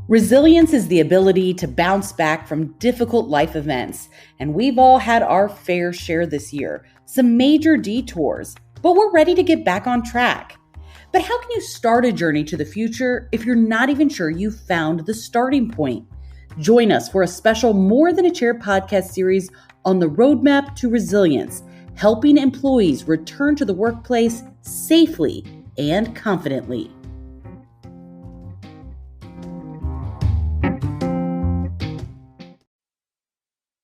Resilience is the ability to bounce back from difficult life events, and we've all had our fair share this year, some major detours, but we're ready to get back on track. But how can you start a journey to the future if you're not even sure you've found the starting point? Join us for a special More Than a Chair podcast series on the roadmap to resilience, helping employees return to the workplace safely and confidently.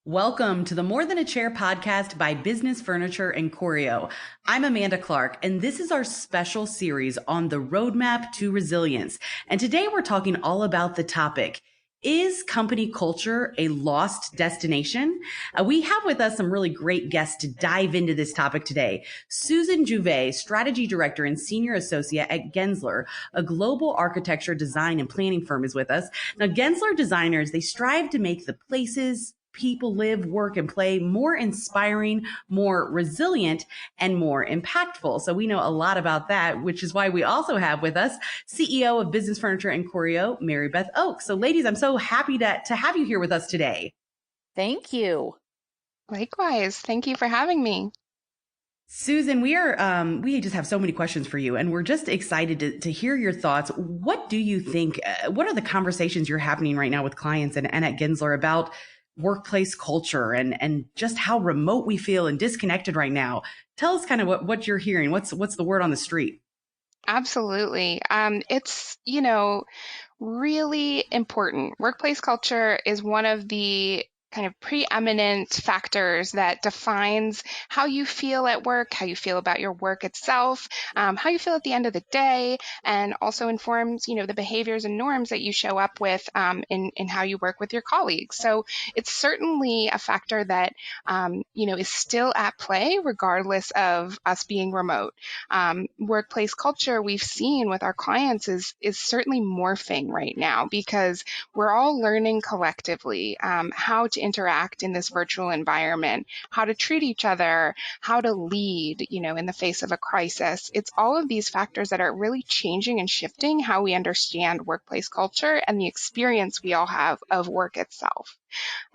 Welcome to the More Than a Chair podcast by Business Furniture and Choreo. I'm Amanda Clark, and this is our special series on the roadmap to resilience. And today we're talking all about the topic, is company culture a lost destination? We have with us some really great guests to dive into this topic today. Susan Juvet, Strategy Director and Senior Associate at Gensler, a global architecture, design, and planning firm, is with us. Now, Gensler designers, they strive to make the places people live, work, and play more inspiring, more resilient, and more impactful. So we know a lot about that, which is why we also have with us CEO of Business Furniture and Choreo, Beth Oaks. So ladies, I'm so happy to have you here with us today. Thank you. Likewise. Thank you for having me. Susan, we just have so many questions for you, and we're just excited to hear your thoughts. What do you think, what are the conversations you're having right now with clients and at Gensler about workplace culture and just how remote we feel and disconnected right now? Tell us kind of what you're hearing. What's the word on the street? Absolutely. It's, really important. Workplace culture is one of the kind of preeminent factors that defines how you feel at work, how you feel about your work itself, how you feel at the end of the day, and also informs, the behaviors and norms that you show up with in how you work with your colleagues. So it's certainly a factor that, is still at play regardless of us being remote. Workplace culture we've seen with our clients is certainly morphing right now because we're all learning collectively how to interact in this virtual environment, how to treat each other, how to lead, in the face of a crisis. It's all of these factors that are really changing and shifting how we understand workplace culture and the experience we all have of work itself.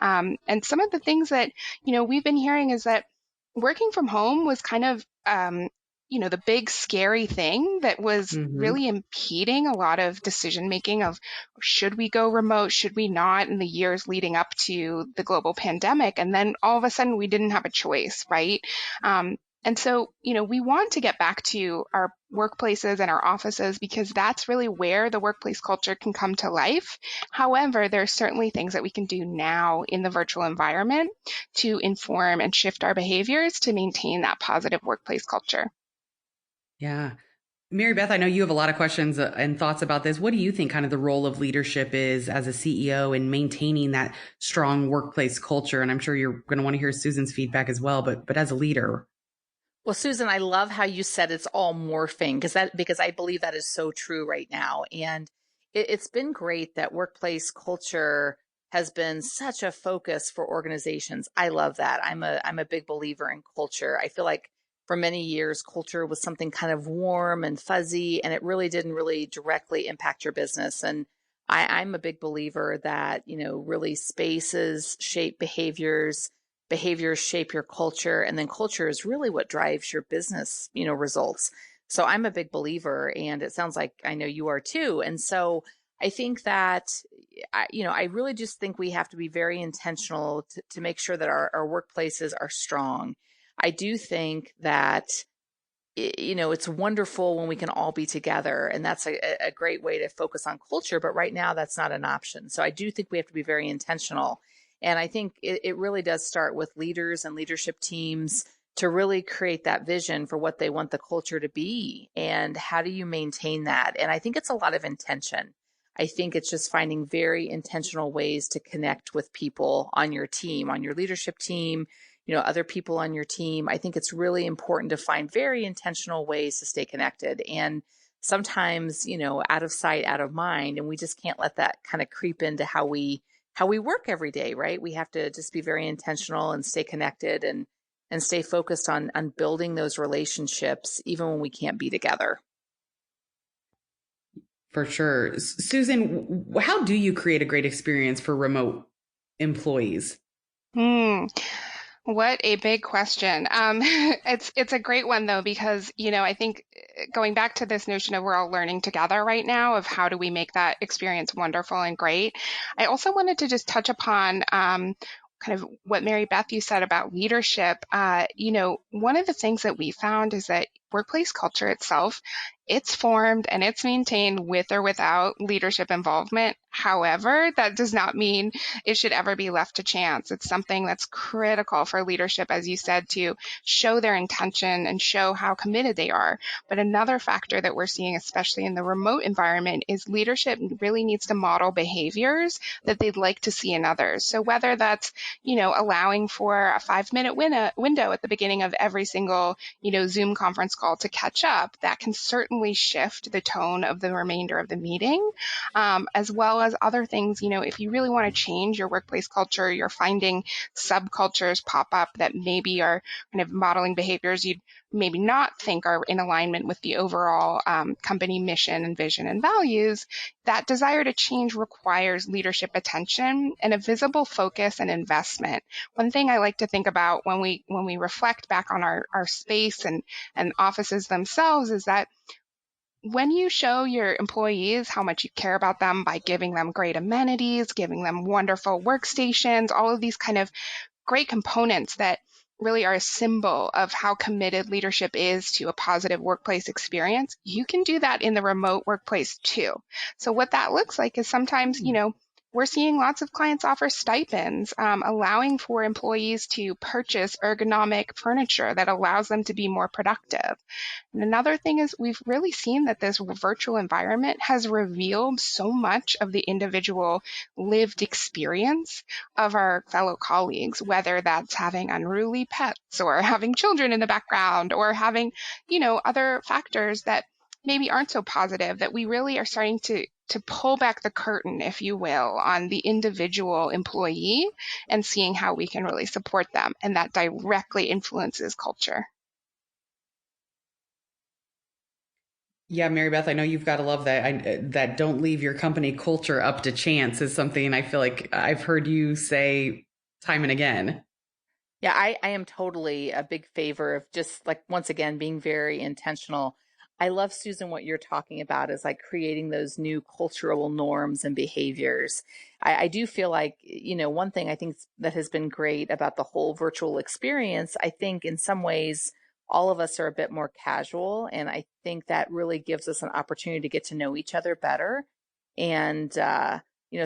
And some of the things that, we've been hearing is that working from home was kind of the big scary thing that was really impeding a lot of decision making of should we go remote, should we not, in the years leading up to the global pandemic. And then all of a sudden we didn't have a choice, right? And so, we want to get back to our workplaces and our offices because that's really where the workplace culture can come to life. However, there are certainly things that we can do now in the virtual environment to inform and shift our behaviors to maintain that positive workplace culture. Yeah. Beth, I know you have a lot of questions and thoughts about this. What do you think kind of the role of leadership is as a CEO in maintaining that strong workplace culture? And I'm sure you're going to want to hear Susan's feedback as well, but as a leader. Well, Susan, I love how you said it's all morphing because I believe that is so true right now. And it's been great that workplace culture has been such a focus for organizations. I love that. I'm a big believer in culture. I feel like for many years, culture was something kind of warm and fuzzy, and it really didn't really directly impact your business. And I'm a big believer that, really spaces shape behaviors, behaviors shape your culture, and then culture is really what drives your business, results. So I'm a big believer, and it sounds like I know you are too. And so I think that, I really just think we have to be very intentional to make sure that our workplaces are strong. I do think that, it's wonderful when we can all be together, and that's a great way to focus on culture. But right now, that's not an option. So I do think we have to be very intentional. And I think it really does start with leaders and leadership teams to really create that vision for what they want the culture to be. And how do you maintain that? And I think it's a lot of intention. I think it's just finding very intentional ways to connect with people on your team, on your leadership team, other people on your team. I think it's really important to find very intentional ways to stay connected. And sometimes, out of sight, out of mind, and we just can't let that kind of creep into how we work every day, right? We have to just be very intentional and stay connected and stay focused on building those relationships, even when we can't be together. For sure. Susan, how do you create a great experience for remote employees? Hmm. What a big question. It's a great one though, because, I think going back to this notion of we're all learning together right now of how do we make that experience wonderful and great. I also wanted to just touch upon kind of what Mary Beth you said about leadership. One of the things that we found is that workplace culture itself, it's formed and it's maintained with or without leadership involvement. However, that does not mean it should ever be left to chance. It's something that's critical for leadership, as you said, to show their intention and show how committed they are. But another factor that we're seeing, especially in the remote environment, is leadership really needs to model behaviors that they'd like to see in others. So whether that's, allowing for a 5-minute window at the beginning of every single, Zoom conference call to catch up, that can certainly shift the tone of the remainder of the meeting, as well as other things. If you really want to change your workplace culture, you're finding subcultures pop up that maybe are kind of modeling behaviors you'd maybe not think are in alignment with the overall company mission and vision and values. That desire to change requires leadership attention and a visible focus and investment. One thing I like to think about when we reflect back on our space and offices themselves is that when you show your employees how much you care about them by giving them great amenities, giving them wonderful workstations, all of these kind of great components that really are a symbol of how committed leadership is to a positive workplace experience, you can do that in the remote workplace too. So what that looks like is sometimes, we're seeing lots of clients offer stipends, allowing for employees to purchase ergonomic furniture that allows them to be more productive. And another thing is we've really seen that this virtual environment has revealed so much of the individual lived experience of our fellow colleagues, whether that's having unruly pets or having children in the background or having, other factors that maybe aren't so positive, that we really are starting to pull back the curtain, if you will, on the individual employee and seeing how we can really support them. And that directly influences culture. Yeah, Mary Beth, I know you've got to love that. That don't leave your company culture up to chance is something I feel like I've heard you say time and again. Yeah, I am totally a big favor of just like, once again, being very intentional. I love, Susan, what you're talking about is like creating those new cultural norms and behaviors. I do feel like, one thing I think that has been great about the whole virtual experience, I think in some ways, all of us are a bit more casual. And I think that really gives us an opportunity to get to know each other better. And,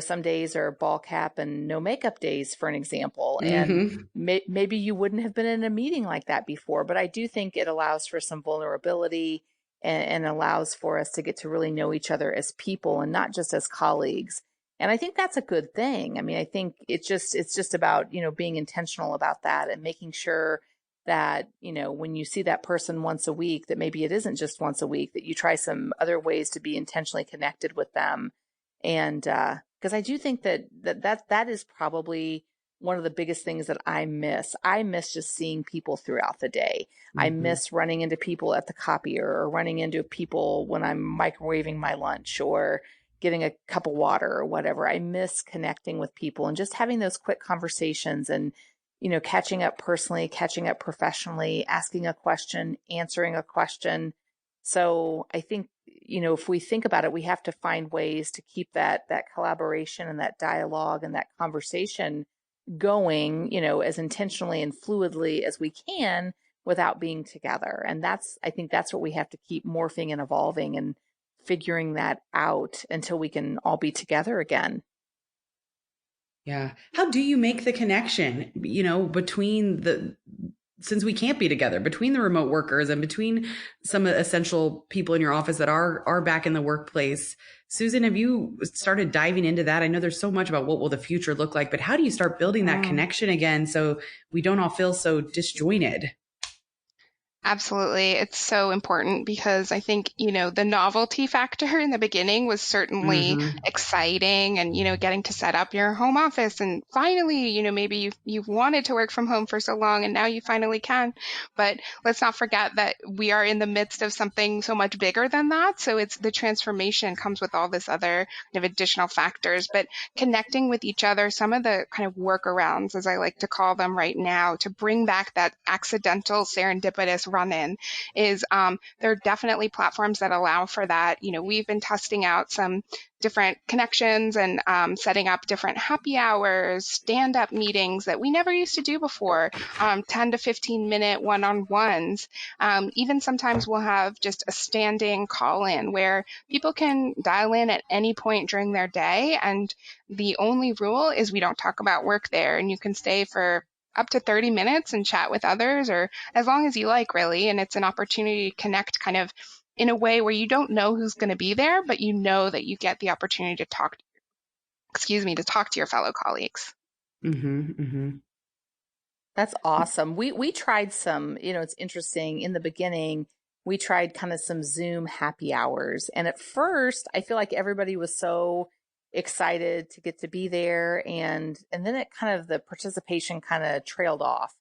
some days are ball cap and no makeup days, for an example. And Mm-hmm. maybe you wouldn't have been in a meeting like that before, but I do think it allows for some vulnerability and allows for us to get to really know each other as people and not just as colleagues. And I think that's a good thing. I mean, I think it's just about, being intentional about that and making sure that, when you see that person once a week, that maybe it isn't just once a week, that you try some other ways to be intentionally connected with them. And because I do think that is probably one of the biggest things that I miss. I miss just seeing people throughout the day. I Mm-hmm. miss running into people at the copier or running into people when I'm microwaving my lunch or getting a cup of water or whatever. I miss connecting with people and just having those quick conversations and, catching up personally, catching up professionally, asking a question, answering a question. So I think, if we think about it, we have to find ways to keep that collaboration and that dialogue and that conversation going, as intentionally and fluidly as we can without being together. And I think that's what we have to keep morphing and evolving and figuring that out until we can all be together again. Yeah. How do you make the connection, since we can't be together, between the remote workers and between some essential people in your office that are back in the workplace? Susan, have you started diving into that? I know there's so much about what will the future look like, but how do you start building that connection again so we don't all feel so disjointed? Absolutely. It's so important because I think, the novelty factor in the beginning was certainly Mm-hmm. exciting and, getting to set up your home office and finally, maybe you've wanted to work from home for so long and now you finally can. But let's not forget that we are in the midst of something so much bigger than that. So it's the transformation comes with all this other kind of additional factors, but connecting with each other, some of the kind of workarounds, as I like to call them right now, to bring back that accidental serendipitous run in is there are definitely platforms that allow for that. We've been testing out some different connections and setting up different happy hours, stand-up meetings that we never used to do before, 10 to 15-minute one-on-ones. Even sometimes we'll have just a standing call-in where people can dial in at any point during their day, and the only rule is we don't talk about work there, and you can stay for up to 30 minutes and chat with others, or as long as you like, really. And it's an opportunity to connect kind of in a way where you don't know who's going to be there, but you know that you get the opportunity to talk to your fellow colleagues. Mm-hmm. Mm-hmm. That's awesome. We tried some, it's interesting. In the beginning, we tried kind of some Zoom happy hours. And at first, I feel like everybody was so excited to get to be there, and then it kind of the participation kind of trailed off.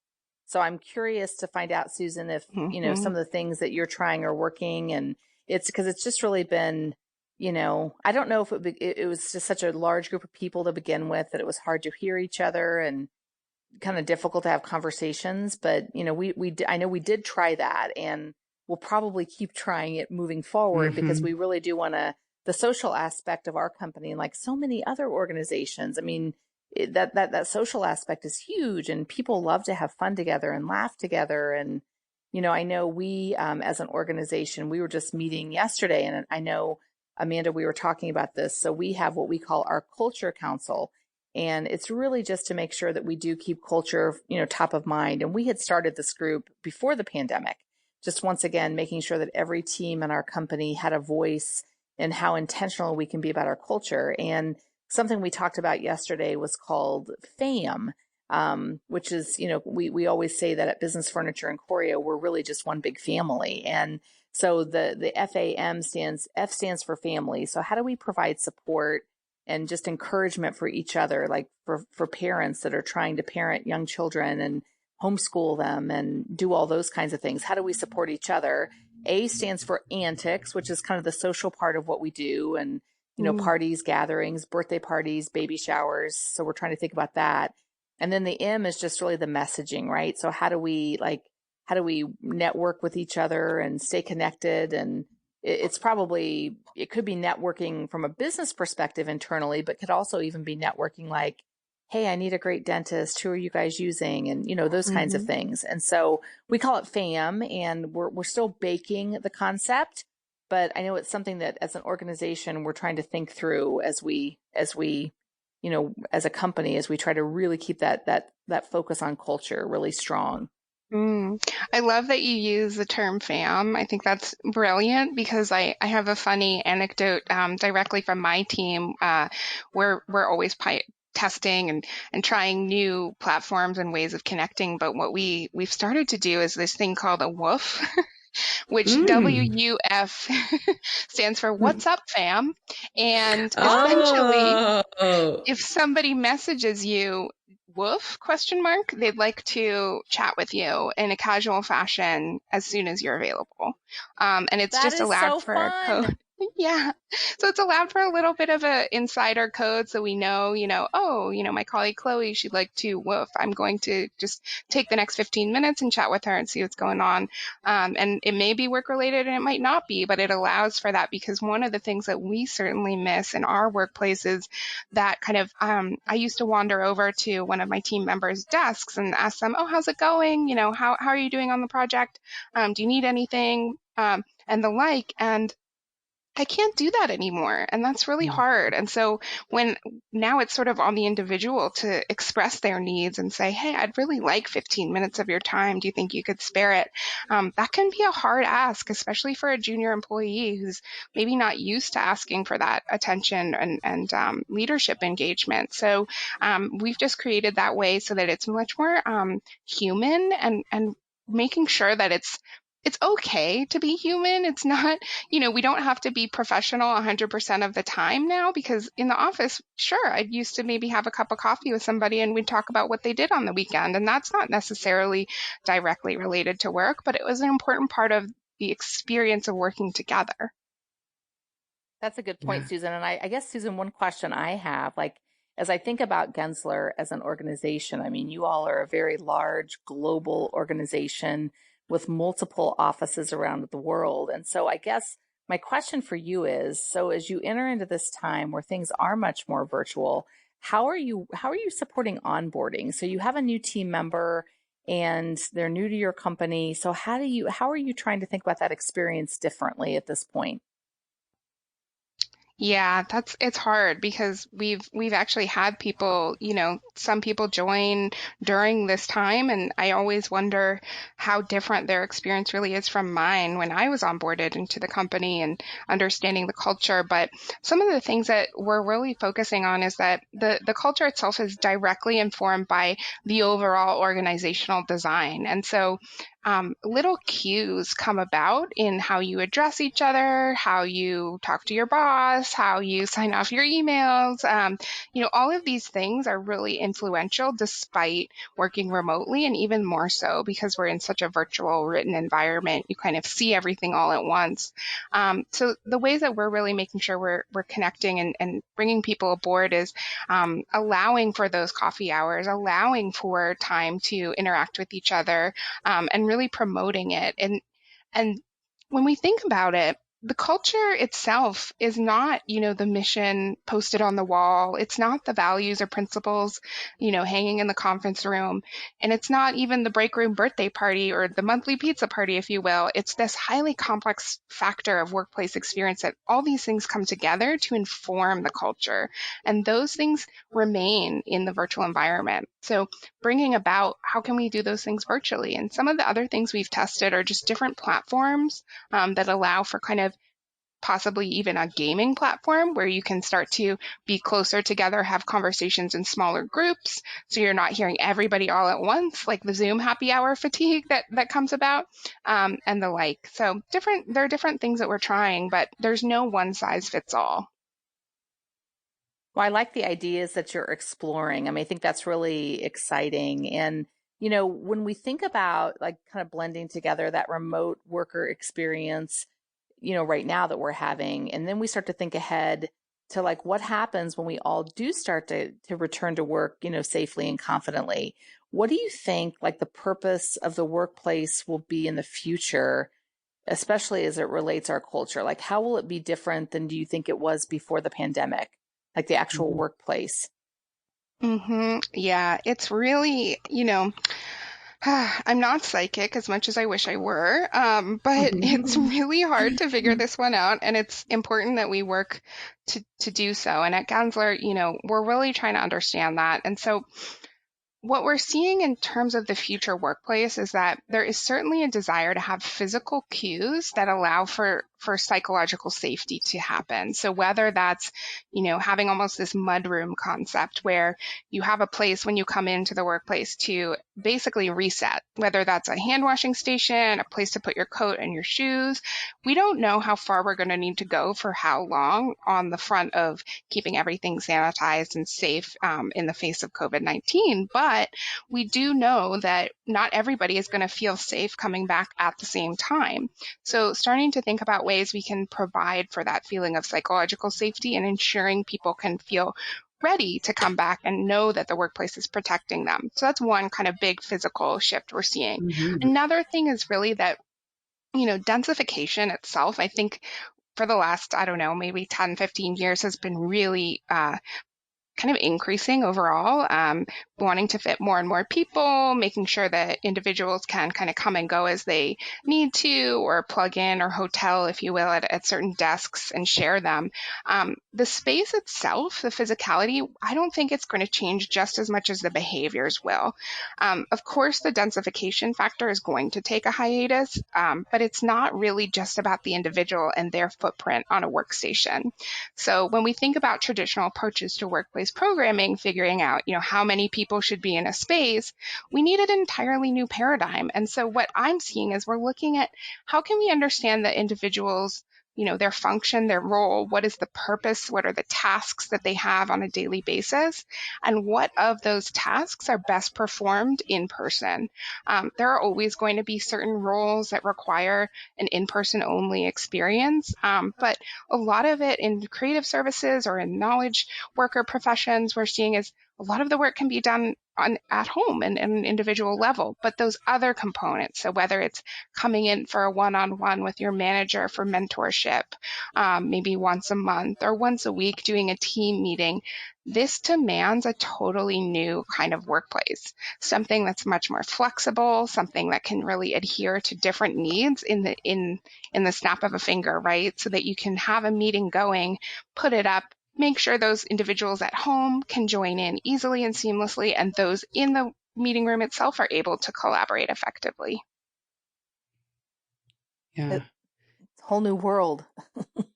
So I'm curious to find out, Susan, if, Mm-hmm. some of the things that you're trying are working, and it's because it's just really been, I don't know if it was just such a large group of people to begin with that it was hard to hear each other and kind of difficult to have conversations, but I know we did try that, and we'll probably keep trying it moving forward because Mm-hmm. we really do want to the social aspect of our company, and like so many other organizations. I mean, that social aspect is huge, and people love to have fun together and laugh together. And I know we, as an organization, we were just meeting yesterday, and I know, Amanda, we were talking about this. So we have what we call our culture council, and it's really just to make sure that we do keep culture, top of mind. And we had started this group before the pandemic, just once again, making sure that every team in our company had a voice in how intentional we can be about our culture. And something we talked about yesterday was called FAM, which is, we always say that at Business Furniture and Choreo, we're really just one big family. And so the FAM F stands for family. So how do we provide support and just encouragement for each other, like for parents that are trying to parent young children and homeschool them and do all those kinds of things? How do we support each other? A stands for antics, which is kind of the social part of what we do, and parties, gatherings, birthday parties, baby showers. So we're trying to think about that. And then the M is just really the messaging, right? So how do we network with each other and stay connected? And it could be networking from a business perspective internally, but could also even be networking like, hey, I need a great dentist. Who are you guys using? And, those kinds of things. And so we call it FAM, and we're still baking the concept, but I know it's something that as an organization, we're trying to think through as we, as a company, as we try to really keep that focus on culture really strong. I love that you use the term fam. I think that's brilliant because I have a funny anecdote directly from my team. We're always testing and trying new platforms and ways of connecting. But what we've started to do is this thing called a woof, which Mm. WUF stands for What's Up, Fam? And essentially, Oh. if somebody messages you, woof, question mark, they'd like to chat with you in a casual fashion as soon as you're available. And it's That just is allowed so for a fun. code. Yeah. So it's allowed for a little bit of a insider code so we know, oh, my colleague Chloe, she'd like to woof. I'm going to just take the next 15 minutes and chat with her and see what's going on. And it may be work related and it might not be, but it allows for that because one of the things that we certainly miss in our workplace is that kind of, I used to wander over to one of my team members' desks and ask them, oh, how's it going? How are you doing on the project? Do you need anything? And the like. And I can't do that anymore. And that's really hard. And so when now it's sort of on the individual to express their needs and say, hey, I'd really like 15 minutes of your time. Do you think you could spare it? That can be a hard ask, especially for a junior employee who's maybe not used to asking for that attention and leadership engagement. So we've just created that way so that it's much more human and making sure that it's it's okay to be human. It's not, we don't have to be professional 100% of the time now, because in the office, sure, I used to maybe have a cup of coffee with somebody and we'd talk about what they did on the weekend. And that's not necessarily directly related to work, but it was an important part of the experience of working together. That's a good Yeah. point, Susan. And I guess, Susan, one question I have, like, as I think about Gensler as an organization, I mean, you all are a very large global organization with multiple offices around the world. And so I guess my question for you is, so as you enter into this time where things are much more virtual, how are you supporting onboarding? So you have a new team member and they're new to your company. So how are you trying to think about that experience differently at this point? Yeah, it's hard because we've actually had people, some people join during this time, and I always wonder how different their experience really is from mine when I was onboarded into the company and understanding the culture. But some of the things that we're really focusing on is that the culture itself is directly informed by the overall organizational design. And so little cues come about in how you address each other, how you talk to your boss, how you sign off your emails. All of these things are really influential despite working remotely, and even more so because we're in such a virtual written environment. You kind of see everything all at once. So the ways that we're really making sure we're connecting and bringing people aboard is allowing for those coffee hours, allowing for time to interact with each other, and really promoting it. And when we think about it, the culture itself is not, the mission posted on the wall. It's not the values or principles, hanging in the conference room. And it's not even the break room birthday party or the monthly pizza party, if you will. It's this highly complex factor of workplace experience that all these things come together to inform the culture. And those things remain in the virtual environment. So bringing about how can we do those things virtually? And some of the other things we've tested are just different platforms that allow for kind of possibly even a gaming platform where you can start to be closer together, have conversations in smaller groups. So you're not hearing everybody all at once, like the Zoom happy hour fatigue that comes about, and the like. So there are different things that we're trying, but there's no one size fits all. Well, I like the ideas that you're exploring. I mean, I think that's really exciting. And, when we think about like kind of blending together that remote worker experience, right now that we're having, and then we start to think ahead to like what happens when we all do start to return to work, safely and confidently. What do you think like the purpose of the workplace will be in the future, especially as it relates our culture? Like how will it be different than do you think it was before the pandemic? Like the actual Mhm. workplace. Yeah, it's really, I'm not psychic as much as I wish I were, but it's really hard to figure this one out, and it's important that we work to do so. And at Gensler, we're really trying to understand that. And so what we're seeing in terms of the future workplace is that there is certainly a desire to have physical cues that allow for psychological safety to happen. So whether that's, having almost this mudroom concept where you have a place when you come into the workplace to basically reset, whether that's a hand washing station, a place to put your coat and your shoes. We don't know how far we're going to need to go for how long on the front of keeping everything sanitized and safe in the face of COVID-19. But we do know that not everybody is going to feel safe coming back at the same time. So starting to think about ways we can provide for that feeling of psychological safety and ensuring people can feel ready to come back and know that the workplace is protecting them. So that's one kind of big physical shift we're seeing. Mhm. Another thing is really that, densification itself, I think for the last, I don't know, maybe 10, 15 years has been really kind of increasing overall, wanting to fit more and more people, making sure that individuals can kind of come and go as they need to, or plug in or hotel, if you will, at certain desks and share them. The space itself, the physicality, I don't think it's going to change just as much as the behaviors will. Of course, the densification factor is going to take a hiatus, but it's not really just about the individual and their footprint on a workstation. So when we think about traditional approaches to workplace workplace programming, figuring out, how many people should be in a space, we need an entirely new paradigm. And so what I'm seeing is we're looking at how can we understand the individuals, their function, their role, what is the purpose, what are the tasks that they have on a daily basis, and what of those tasks are best performed in person. There are always going to be certain roles that require an in-person only experience, but a lot of it in creative services or in knowledge worker professions we're seeing is a lot of the work can be done at home and at an individual level, but those other components, so whether it's coming in for a one-on-one with your manager for mentorship, maybe once a month or once a week doing a team meeting, this demands a totally new kind of workplace, something that's much more flexible, something that can really adhere to different needs in the snap of a finger, right? So that you can have a meeting going, put it up, make sure those individuals at home can join in easily and seamlessly, and those in the meeting room itself are able to collaborate effectively. Yeah. It's a whole new world.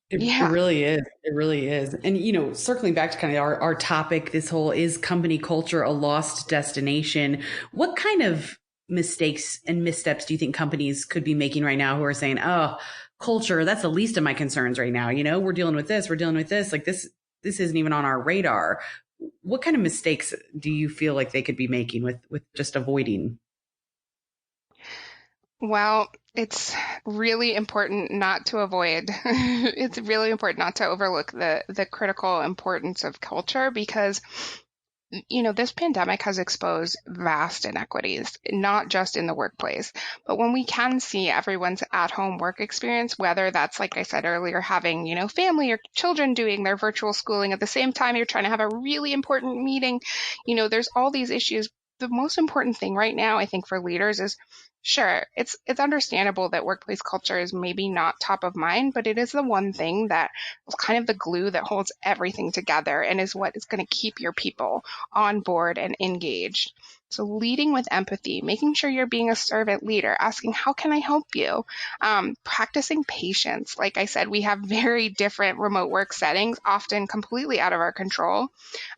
It really is. It really is. And, circling back to kind of our topic, this whole is company culture a lost destination? What kind of mistakes and missteps do you think companies could be making right now who are saying, oh, culture, that's the least of my concerns right now. We're dealing with this. We're dealing with this. Like this isn't even on our radar. What kind of mistakes do you feel like they could be making with just avoiding? Well, it's really important not to avoid. It's really important not to overlook the critical importance of culture because this pandemic has exposed vast inequities, not just in the workplace, but when we can see everyone's at-home work experience, whether that's, like I said earlier, having, family or children doing their virtual schooling at the same time you're trying to have a really important meeting, there's all these issues. The most important thing right now, I think, for leaders is sure, it's understandable that workplace culture is maybe not top of mind, but it is the one thing that is kind of the glue that holds everything together and is what is going to keep your people on board and engaged. So leading with empathy, making sure you're being a servant leader, asking, how can I help you? Practicing patience. Like I said, we have very different remote work settings, often completely out of our control.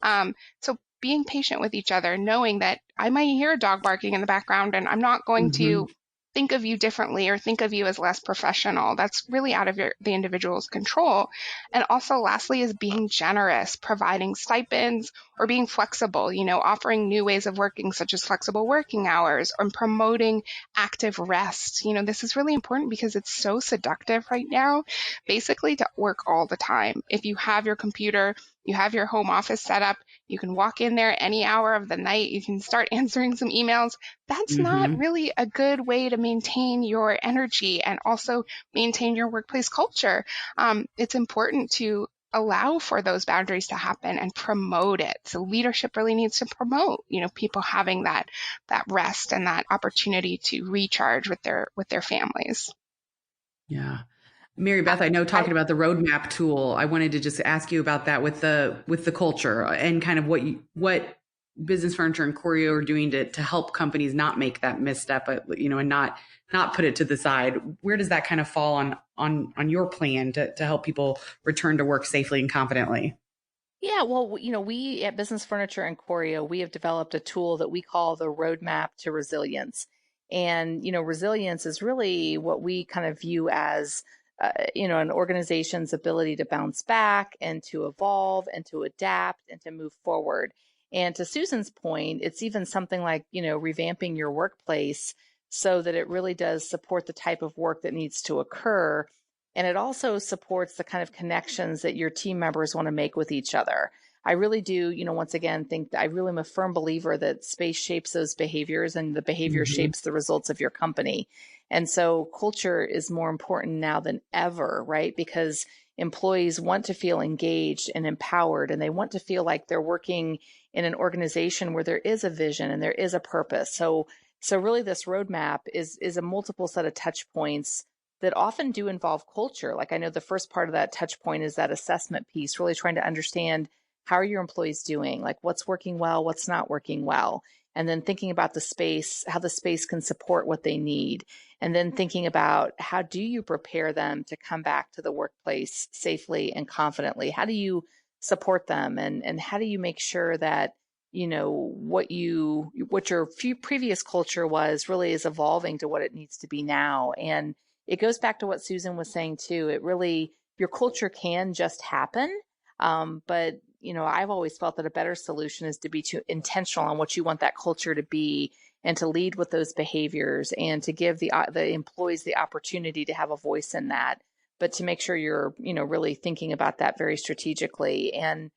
So being patient with each other, knowing that I might hear a dog barking in the background and I'm not going to think of you differently or think of you as less professional. That's really out of the individual's control. And also lastly is being generous, providing stipends or being flexible, offering new ways of working such as flexible working hours or promoting active rest. This is really important because it's so seductive right now, basically to work all the time. If you have your computer, you have your home office set up, you can walk in there any hour of the night, you can start answering some emails. That's not really a good way to maintain your energy and also maintain your workplace culture. It's important to allow for those boundaries to happen and promote it. So leadership really needs to promote, people having that rest and that opportunity to recharge with their families. Yeah. Mary Beth, I know talking about the roadmap tool, I wanted to just ask you about that with the culture and kind of what Business Furniture and Choreo are doing to help companies not make that misstep, and not put it to the side. Where does that kind of fall on your plan to help people return to work safely and confidently? Yeah, well, we at Business Furniture and Choreo, we have developed a tool that we call the Roadmap to Resilience. And, resilience is really what we kind of view as, an organization's ability to bounce back and to evolve and to adapt and to move forward. And to Susan's point, it's even something like, revamping your workplace so that it really does support the type of work that needs to occur. And it also supports the kind of connections that your team members want to make with each other. I really do, once again, think that I really am a firm believer that space shapes those behaviors and the behavior shapes the results of your company. And so culture is more important now than ever, right? Because employees want to feel engaged and empowered, and they want to feel like they're working in an organization where there is a vision and there is a purpose. So really this roadmap is a multiple set of touch points that often do involve culture. Like I know the first part of that touch point is that assessment piece, really trying to understand how are your employees doing? Like what's working well, what's not working well? And then thinking about the space, how the space can support what they need. And then thinking about how do you prepare them to come back to the workplace safely and confidently? How do you support them? And how do you make sure that, what your previous culture was really is evolving to what it needs to be now? And it goes back to what Susan was saying too. It really, your culture can just happen. But I've always felt that a better solution is to be too intentional on what you want that culture to be, and to lead with those behaviors, and to give the employees the opportunity to have a voice in that, but to make sure you're, really thinking about that very strategically. And,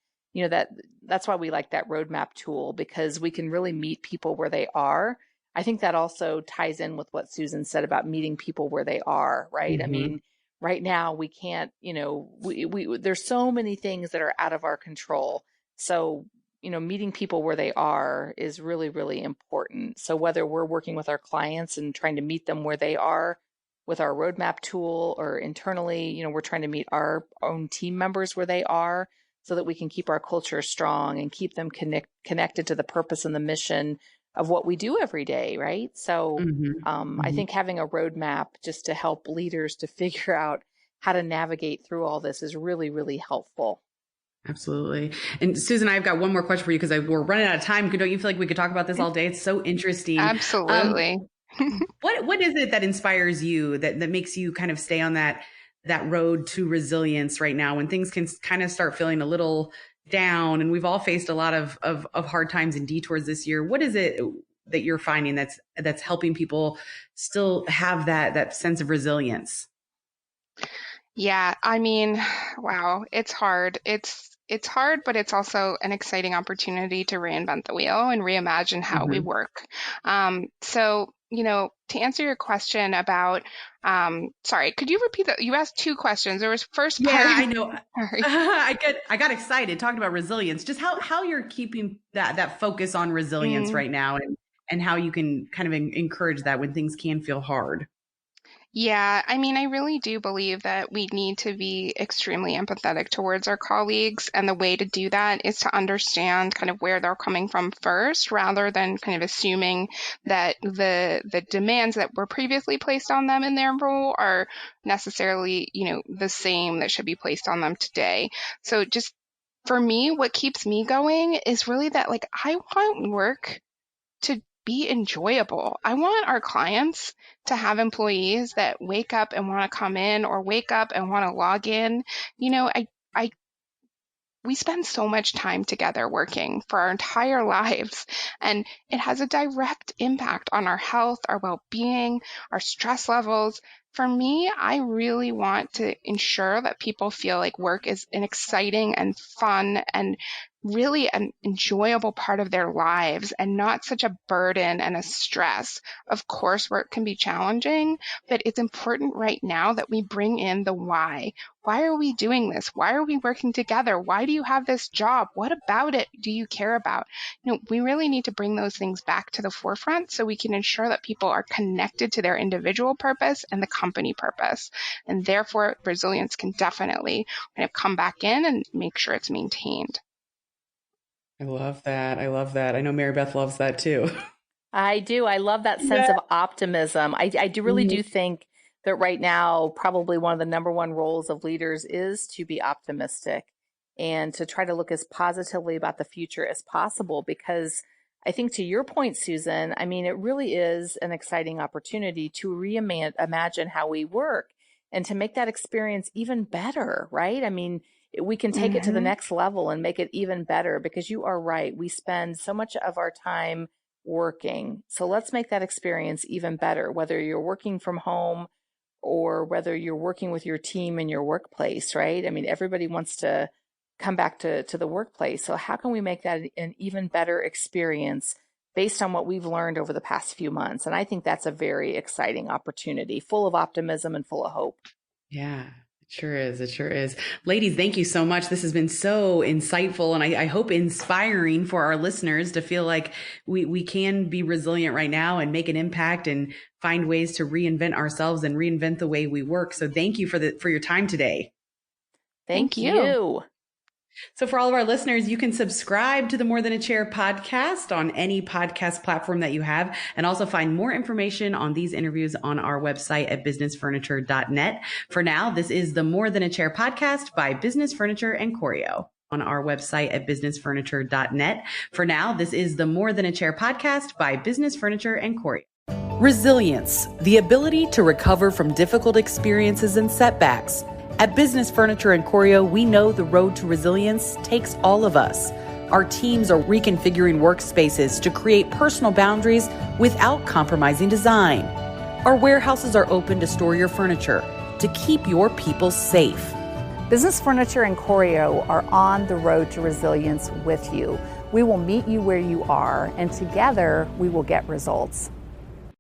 that's why we like that roadmap tool, because we can really meet people where they are. I think that also ties in with what Susan said about meeting people where they are, right? Mm-hmm. I mean, right now we can't, there's so many things that are out of our control. So, meeting people where they are is really, really important. So whether we're working with our clients and trying to meet them where they are with our roadmap tool, or internally, we're trying to meet our own team members where they are, so that we can keep our culture strong and keep them connected to the purpose and the mission of what we do every day, right? So I think having a roadmap just to help leaders to figure out how to navigate through all this is really, really helpful. Absolutely. And Susan, I've got one more question for you, because we're running out of time. Don't you feel like we could talk about this all day? It's so interesting. Absolutely. What is it that inspires you, that makes you kind of stay on that road to resilience right now, when things can kind of start feeling a little down, and we've all faced a lot of hard times and detours this year? What is it that you're finding that's helping people still have that sense of resilience? Yeah, I mean, wow, it's hard. It's hard, but it's also an exciting opportunity to reinvent the wheel and reimagine how we work. So, to answer your question about, sorry, could you repeat that? You asked two questions. There was first part. Yeah, I know. I got excited talking about resilience, just how you're keeping that focus on resilience right now, and how you can kind of encourage that when things can feel hard. Yeah, I mean, I really do believe that we need to be extremely empathetic towards our colleagues. And the way to do that is to understand kind of where they're coming from first, rather than kind of assuming that the demands that were previously placed on them in their role are necessarily, the same that should be placed on them today. So just for me, what keeps me going is really that, like, I want work to be enjoyable. I want our clients to have employees that wake up and want to come in, or wake up and want to log in. We spend so much time together working for our entire lives, and it has a direct impact on our health, our well-being, our stress levels. For me, I really want to ensure that people feel like work is an exciting and fun and really an enjoyable part of their lives, and not such a burden and a stress. Of course, work can be challenging, but it's important right now that we bring in the why. Why are we doing this? Why are we working together? Why do you have this job? What about it do you care about? We really need to bring those things back to the forefront, so we can ensure that people are connected to their individual purpose and the company purpose. And therefore, resilience can definitely kind of come back in and make sure it's maintained. I love that. I know Mary Beth loves that too. I do. I love that sense of optimism. I do really do think that right now, probably one of the number one roles of leaders is to be optimistic, and to try to look as positively about the future as possible. Because I think, to your point, Susan, I mean, it really is an exciting opportunity to reimagine how we work, and to make that experience even better, right? I mean, we can take it to the next level and make it even better, because you are right. We spend so much of our time working. So let's make that experience even better, whether you're working from home or whether you're working with your team in your workplace, right? I mean, everybody wants to come back to the workplace. So how can we make that an even better experience based on what we've learned over the past few months? And I think that's a very exciting opportunity, full of optimism and full of hope. Yeah. It sure is. It sure is. Ladies, thank you so much. This has been so insightful, and I hope inspiring for our listeners to feel like we can be resilient right now and make an impact and find ways to reinvent ourselves and reinvent the way we work. So thank you for your time today. Thank you. So for all of our listeners, you can subscribe to the More Than a Chair podcast on any podcast platform that you have, and also find more information on these interviews on our website at businessfurniture.net. For now, this is the More Than a Chair podcast by Business Furniture and Choreo. on our website at businessfurniture.net. For now, this is the More Than a Chair podcast by Business Furniture and Choreo. Resilience, the ability to recover from difficult experiences and setbacks. At Business Furniture and Choreo, we know the road to resilience takes all of us. Our teams are reconfiguring workspaces to create personal boundaries without compromising design. Our warehouses are open to store your furniture, to keep your people safe. Business Furniture and Choreo are on the road to resilience with you. We will meet you where you are, and together we will get results.